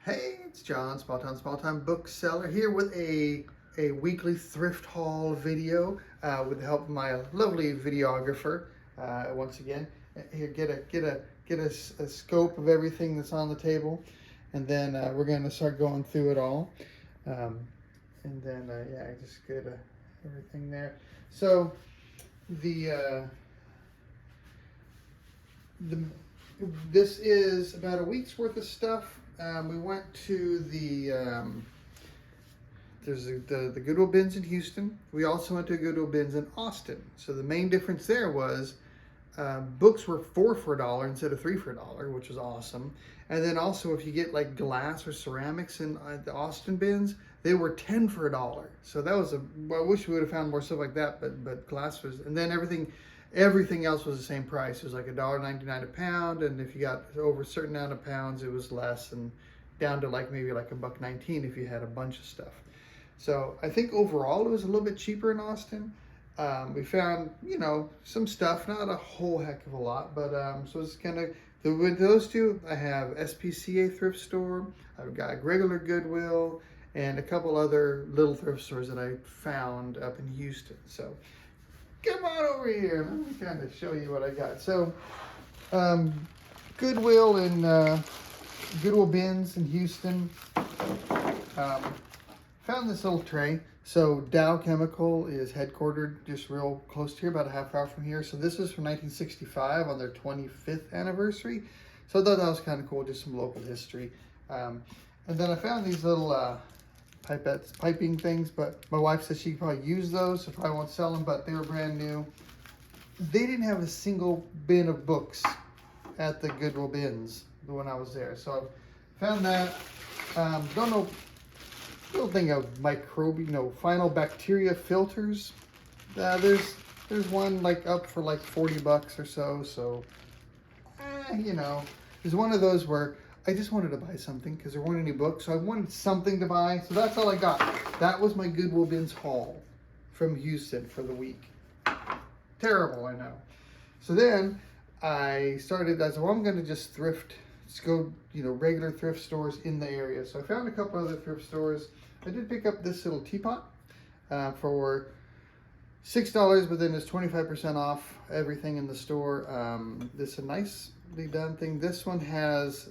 Hey, it's John, Small Time Bookseller, here with a weekly thrift haul video with the help of my lovely videographer. Once again, here get a scope of everything that's on the table, and then we're going to start going through it all. And then yeah, I just get everything there. So the this is about a week's worth of stuff. We went to there's the Goodwill bins in Houston. We also went to Goodwill bins in Austin. So the main difference there was books were 4 for $1 instead of 3 for $1, which was awesome. And then also if you get like glass or ceramics in the Austin bins, they were 10 for $1. So that was well, I wish we would have found more stuff like that, but glass was, and then everything else was the same price. It was like $1.99 a pound, and if you got over a certain amount of pounds, it was less, and down to like maybe like $1.19 if you had a bunch of stuff. So I think overall it was a little bit cheaper in Austin. We found, some stuff, not a whole heck of a lot, but so it's kind of, with those two, I have SPCA thrift store, I've got regular Goodwill, and a couple other little thrift stores that I found up in Houston. So come on over here. Let me kind of show you what I got. So, Goodwill and Goodwill bins in Houston. Found this little tray. So Dow Chemical is headquartered just real close to here, about a half hour from here. So this is from 1965 on their 25th anniversary. So I thought that was kind of cool, just some local history. And then I found these little piping things, but my wife said she could probably use those, so probably won't sell them, but they were brand new. They didn't have a single bin of books at the Goodwill bins when I was there, so I found that. Don't know, little thing of final bacteria filters. There's one like up for like 40 bucks or so, there's one of those where I just wanted to buy something because there weren't any books, so I wanted something to buy, so that's all I got. That was my Goodwill bins haul from Houston for the week. Terrible, I know. So then I said, well, I'm going to just thrift. Let's go, regular thrift stores in the area. So I found a couple other thrift stores. I did pick up this little teapot for $6, but then it's 25% off everything in the store. This is a nicely done thing. This one has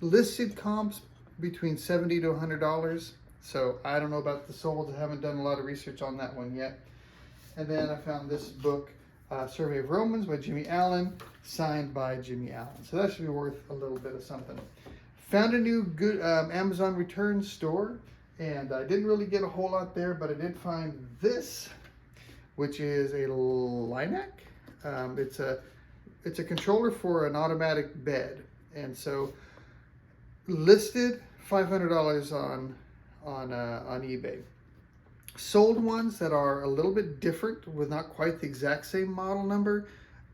listed comps between $70 to $100. So I don't know about the solds. I haven't done a lot of research on that one yet. And then I found this book, Survey of Romans by Jimmy Allen, signed by Jimmy Allen. So that should be worth a little bit of something. Found a new good Amazon return store, and I didn't really get a whole lot there, but I did find this, which is a Linac. It's a controller for an automatic bed, and so listed $500 on eBay. Sold ones that are a little bit different with not quite the exact same model number,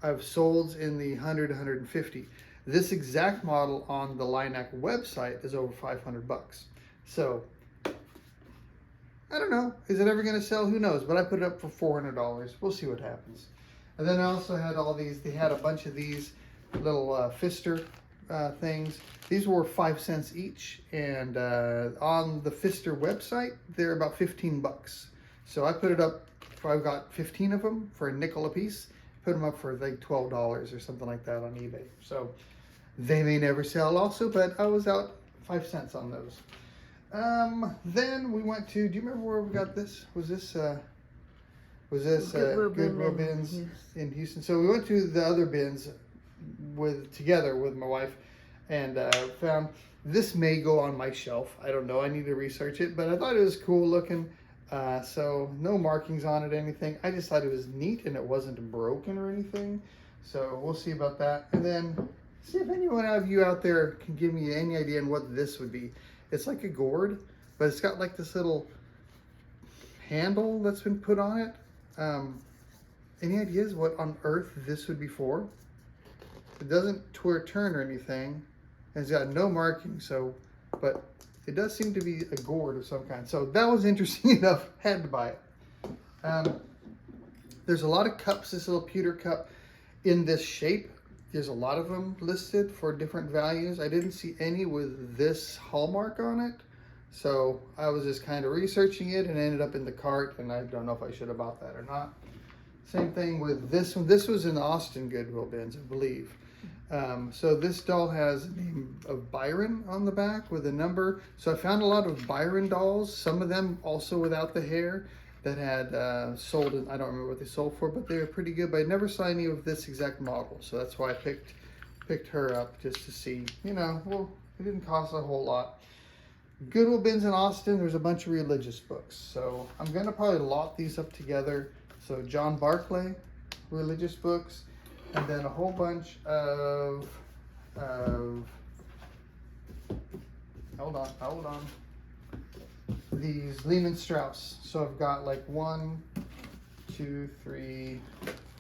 I've sold in the 100 to 150. This exact model on the Linac website is over 500 bucks. So I don't know, is it ever going to sell? Who knows? But I put it up for $400. We'll see what happens. And then I also had all these. They had a bunch of these little Pfister things. These were 5 cents each, and on the Pfister website they're about 15 bucks. So I put it up, I've got 15 of them for a nickel a piece. Put them up for like $12 or something like that on eBay. So they may never sell also, but I was out 5 cents on those. Then we went to, do you remember where we got this? Was this Goodwill bins in Houston? So we went to the other bins together with my wife, and found this may go on my shelf. I don't know. I need to research it, but I thought it was cool looking. So no markings on it, anything. I just thought it was neat, and it wasn't broken or anything. So we'll see about that. And then see if anyone of you out there can give me any idea on what this would be. It's like a gourd, but it's got like this little handle that's been put on it. Any ideas what on earth this would be for? It doesn't turn or anything, and it's got no marking, so, but it does seem to be a gourd of some kind. So that was interesting enough, had to buy it. There's a lot of cups, this little pewter cup in this shape. there's a lot of them listed for different values. I didn't see any with this hallmark on it. So I was just kind of researching it and ended up in the cart, and I don't know if I should have bought that or not. Same thing with this one. This was in the Austin Goodwill bins, I believe. So this doll has the name of Byron on the back with a number. So I found a lot of Byron dolls, some of them also without the hair, that had sold, I don't remember what they sold for, but they were pretty good. But I never saw any of this exact model. So that's why I picked her up, just to see, you know, well, it didn't cost a whole lot. Goodwill bins in Austin, there's a bunch of religious books. So I'm gonna probably lot these up together. So John Barclay, religious books, and then a whole bunch of hold on, these Lehman Strauss. So I've got like 1, 2, 3,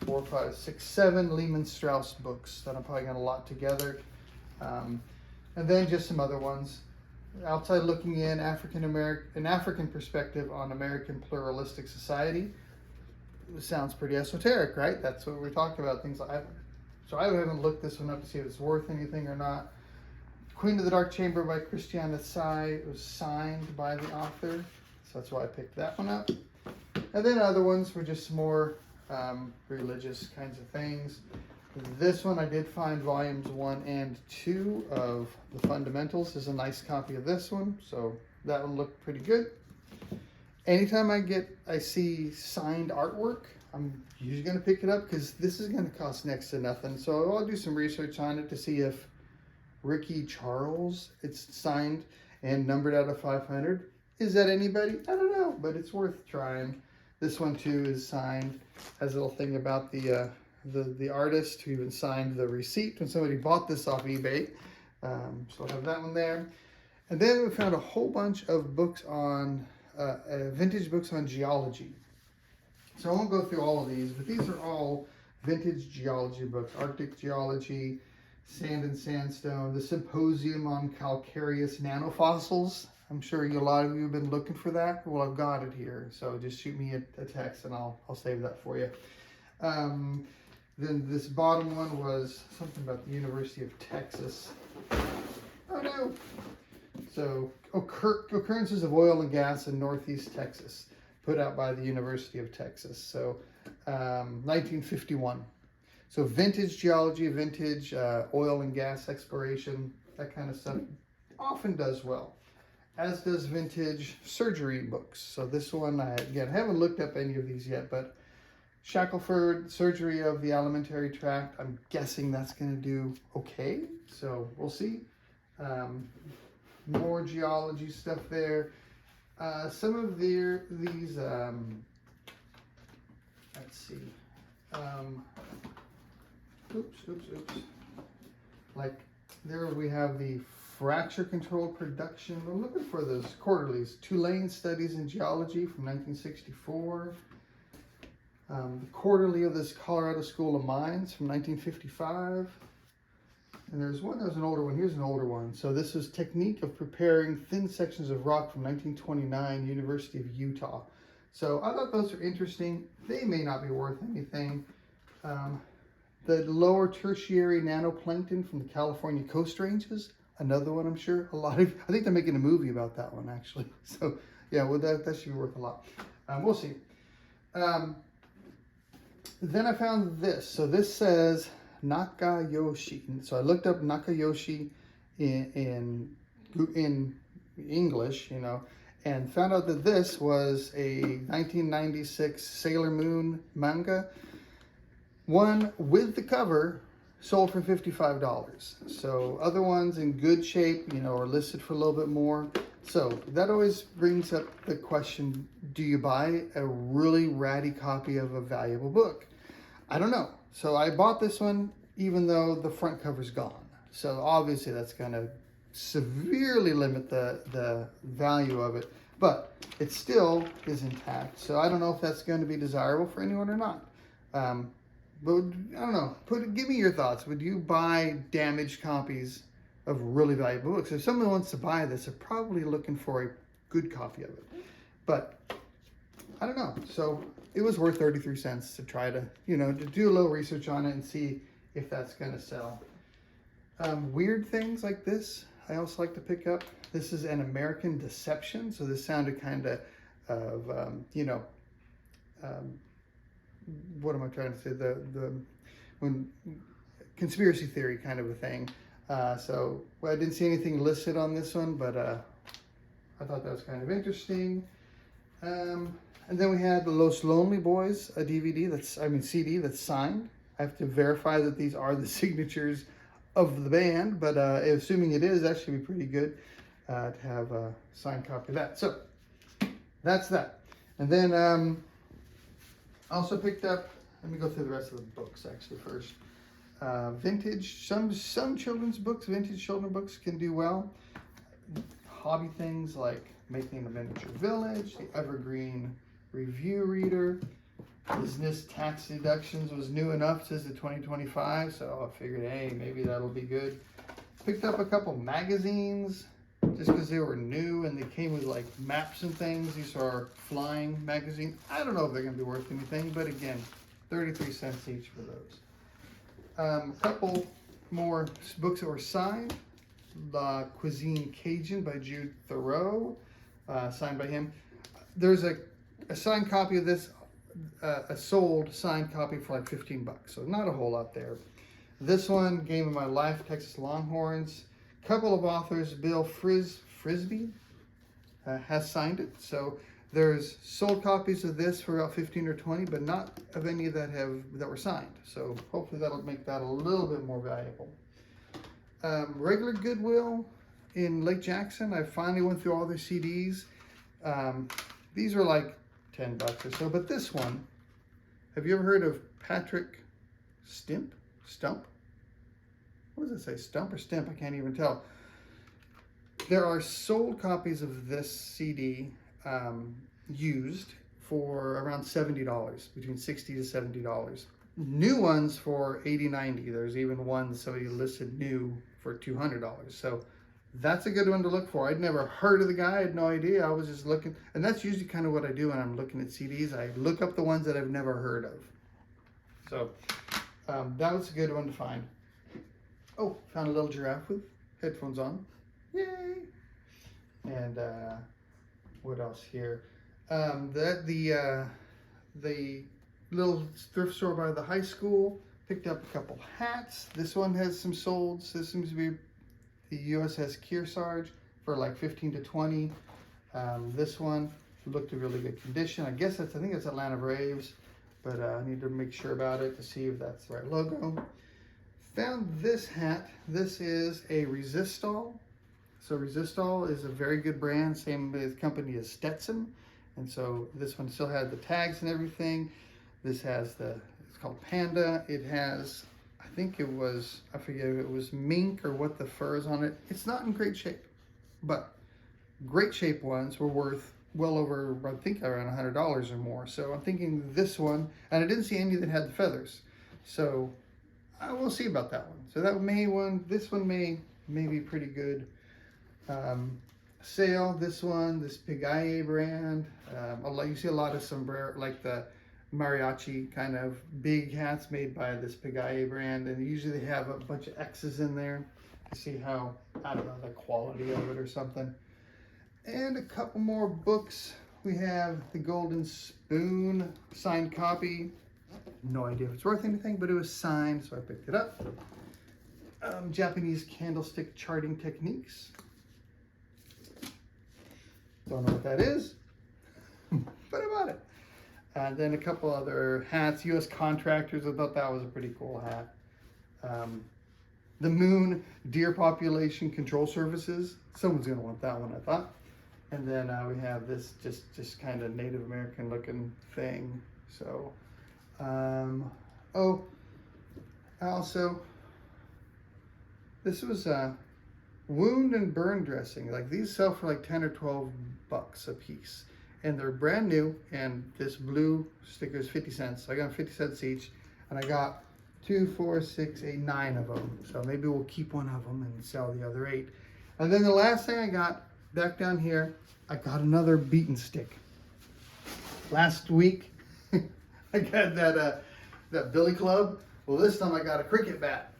4, 5, 6, 7 Lehman Strauss books that I'm probably gonna lot together, and then just some other ones. Outside looking in, an African perspective on American pluralistic society. It sounds pretty esoteric, right? That's what we're talking about, things like that. So I haven't looked this one up to see if it's worth anything or not. Queen of the Dark Chamber by Christiana Tsai. It was signed by the author, so that's why I picked that one up. And then other ones were just more religious kinds of things. This one I did find volumes 1 and 2 of the Fundamentals. There's a nice copy of this one, so that one looked pretty good. Anytime I see signed artwork, I'm usually going to pick it up because this is going to cost next to nothing. So I'll do some research on it to see if Ricky Charles, it's signed and numbered out of 500. Is that anybody? I don't know, but it's worth trying. This one too is signed. Has a little thing about the artist who even signed the receipt when somebody bought this off eBay. So I'll have that one there. And then we found a whole bunch of books on vintage books on geology. So I won't go through all of these, but these are all vintage geology books. Arctic geology, sand and sandstone, the Symposium on Calcareous Nanofossils. I'm sure a lot of you have been looking for that. Well, I've got it here, so just shoot me a text and I'll save that for you. Then this bottom one was something about the University of Texas. Oh no! So, occurrences of oil and gas in Northeast Texas, put out by the University of Texas. So, 1951. So, vintage geology, vintage oil and gas exploration, that kind of stuff often does well. As does vintage surgery books. So, this one, again, I haven't looked up any of these yet, but Shackelford, surgery of the alimentary tract. I'm guessing that's going to do okay. So, we'll see. More geology stuff there. Some of these, let's see. Oops. Like there we have the fracture control production. We're looking for those quarterlies. Tulane Studies in Geology from 1964. The quarterly of this Colorado School of Mines from 1955. And there's one that was an older one. Here's an older one. So this is Technique of Preparing Thin Sections of Rock from 1929, University of Utah. So I thought those are interesting. They may not be worth anything. The lower tertiary nanoplankton from the California Coast Ranges. Another one, I'm sure. I think they're making a movie about that one, actually. So yeah, well, that should be worth a lot. We'll see. Then I found this. So this says Nakayoshi. So I looked up Nakayoshi in English, you know, and found out that this was a 1996 Sailor Moon manga. One with the cover sold for $55. So other ones in good shape, you know, are listed for a little bit more. So that always brings up the question, do you buy a really ratty copy of a valuable book? I don't know. So I bought this one even though the front cover's gone. So obviously that's going to severely limit the value of it, but it still is intact. So I don't know if that's going to be desirable for anyone or not. But I don't know. Give me your thoughts. Would you buy damaged copies of really valuable books? If someone wants to buy this, they're probably looking for a good copy of it. But I don't know. So it was worth 33 cents to try to, you know, to do a little research on it and see if that's going to sell. Weird things like this, I also like to pick up. This is An American Deception. So this sounded kind of, you know, what am I trying to say? When conspiracy theory kind of a thing. So well, I didn't see anything listed on this one, but I thought that was kind of interesting. And then we had the Los Lonely Boys, a CD that's signed. I have to verify that these are the signatures of the band, but assuming it is, that should be pretty good to have a signed copy of that. So that's that. And then I also picked up, let me go through the rest of the books actually first. Vintage, some children's books, vintage children's books can do well. Hobby things like Making a Miniature Village, the Evergreen Review Reader. Business tax deductions was new enough since the 2025, so I figured, hey, maybe that'll be good. Picked up a couple magazines just because they were new and they came with like maps and things. These are flying magazines. I don't know if they're going to be worth anything, but again, 33 cents each for those. A couple more books that were signed. La Cuisine Cajun by Jude Thoreau, signed by him. There's a signed copy of this, a sold signed copy for like 15 bucks, so not a whole lot there. This one, Game of My Life, Texas Longhorns. Couple of authors, Bill Frisbee has signed it, so there's sold copies of this for about 15 or 20, but not of any that were signed. So hopefully that'll make that a little bit more valuable. Regular Goodwill in Lake Jackson. I finally went through all their CDs. These are like 10 bucks or so, but this one, have you ever heard of Patrick Stump? What does it say, Stump or Stimp? I can't even tell. There are sold copies of this CD used for around $70, between $60 to $70. New ones for $80, $90. There's even one somebody listed new for $200. So that's a good one to look for. I'd never heard of the guy. I had no idea. I was just looking, and that's usually kind of what I do when I'm looking at CDs. I look up the ones that I've never heard of. So that was a good one to find. Oh, found a little giraffe with headphones on. Yay! And what else here? The little thrift store by the high school. Picked up a couple hats. This one has some solds. This seems to be the USS Kearsarge for like 15 to 20. This one looked in really good condition. I think it's Atlanta Braves, but I need to make sure about it to see if that's the right logo. Found this hat. This is a Resistol. So Resistol is a very good brand, same company as Stetson. And so this one still had the tags and everything. This has it's called Panda. It has, I think it was, I forget if it was mink or what the fur is on it. It's not in great shape, but great shape ones were worth well over, I think around $100 or more. So I'm thinking this one, and I didn't see any that had the feathers. So I will see about that one. So this one may be pretty good. Sale, this Pigalle brand. You see a lot of sombrero, like the mariachi kind of big hats made by this Pigalle brand, and usually they have a bunch of X's in there to see how, I don't know, the quality of it or something. And a couple more books. We have the Golden Spoon signed copy. No idea if it's worth anything, but it was signed, so I picked it up. Japanese Candlestick Charting Techniques. Don't know what that is, but I bought it. And then a couple other hats, U.S. Contractors. I thought that was a pretty cool hat. The Moon Deer Population Control Services. Someone's gonna want that one, I thought. And then we have this just kind of Native American looking thing. So, also, this was wound and burn dressing. Like these sell for like 10 or 12 bucks a piece. And they're brand new, and this blue sticker is 50 cents. So I got 50 cents each, and I got 2, 4, 6, 8, 9 of them. So maybe we'll keep one of them and sell the other 8. And then the last thing I got, back down here, I got another beaten stick. Last week, I got that Billy Club Well, this time I got a cricket bat.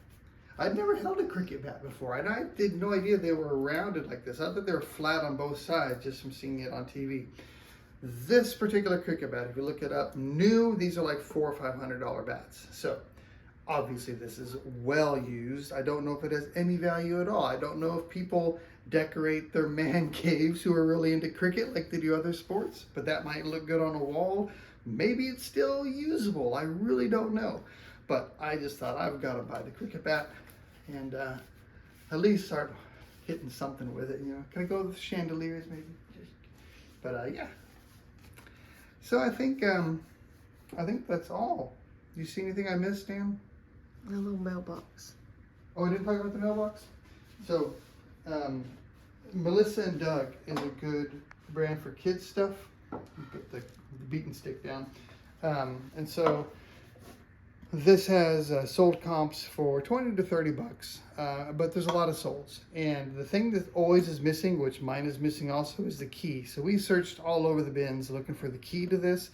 I'd never held a cricket bat before, and I had no idea they were rounded like this. I thought they were flat on both sides just from seeing it on TV. This particular cricket bat, if you look it up, new, these are like $400 or $500 bats. So obviously this is well used. I don't know if it has any value at all. I don't know if people decorate their man caves who are really into cricket like they do other sports, but that might look good on a wall. Maybe it's still usable. I really don't know. But I just thought I've got to buy the cricket bat and at least start hitting something with it. You know, can I go with chandeliers maybe? But yeah. So I think that's all. You see anything I missed, Dan? A little mailbox. Oh, I didn't talk about the mailbox? So, Melissa and Doug is a good brand for kids stuff. Put the beaten stick down. And so, this has sold comps for 20 to 30 bucks, but there's a lot of solds. And the thing that always is missing, which mine is missing also, is the key. So we searched all over the bins looking for the key to this.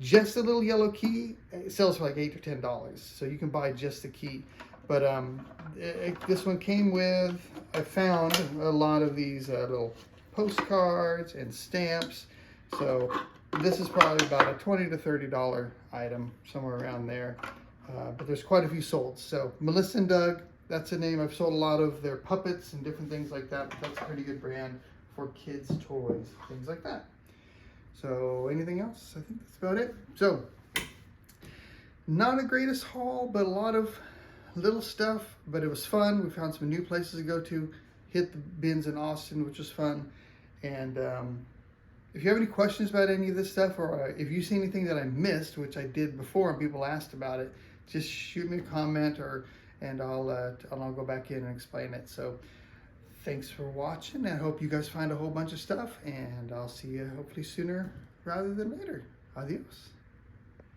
Just a little yellow key, it sells for like $8 or $10. So you can buy just the key. But this one came with, I found a lot of these little postcards and stamps. So this is probably about a $20 to $30 item, somewhere around there. But there's quite a few sold. So Melissa and Doug, that's a name. I've sold a lot of their puppets and different things like that. But that's a pretty good brand for kids' toys, things like that. So anything else? I think that's about it. So not a greatest haul, but a lot of little stuff, but it was fun. We found some new places to go to, hit the bins in Austin, which was fun. And if you have any questions about any of this stuff, or if you see anything that I missed, which I did before and people asked about it, just shoot me a comment and I'll go back in and explain it. So thanks for watching. I hope you guys find a whole bunch of stuff, and I'll see you hopefully sooner rather than later. Adios.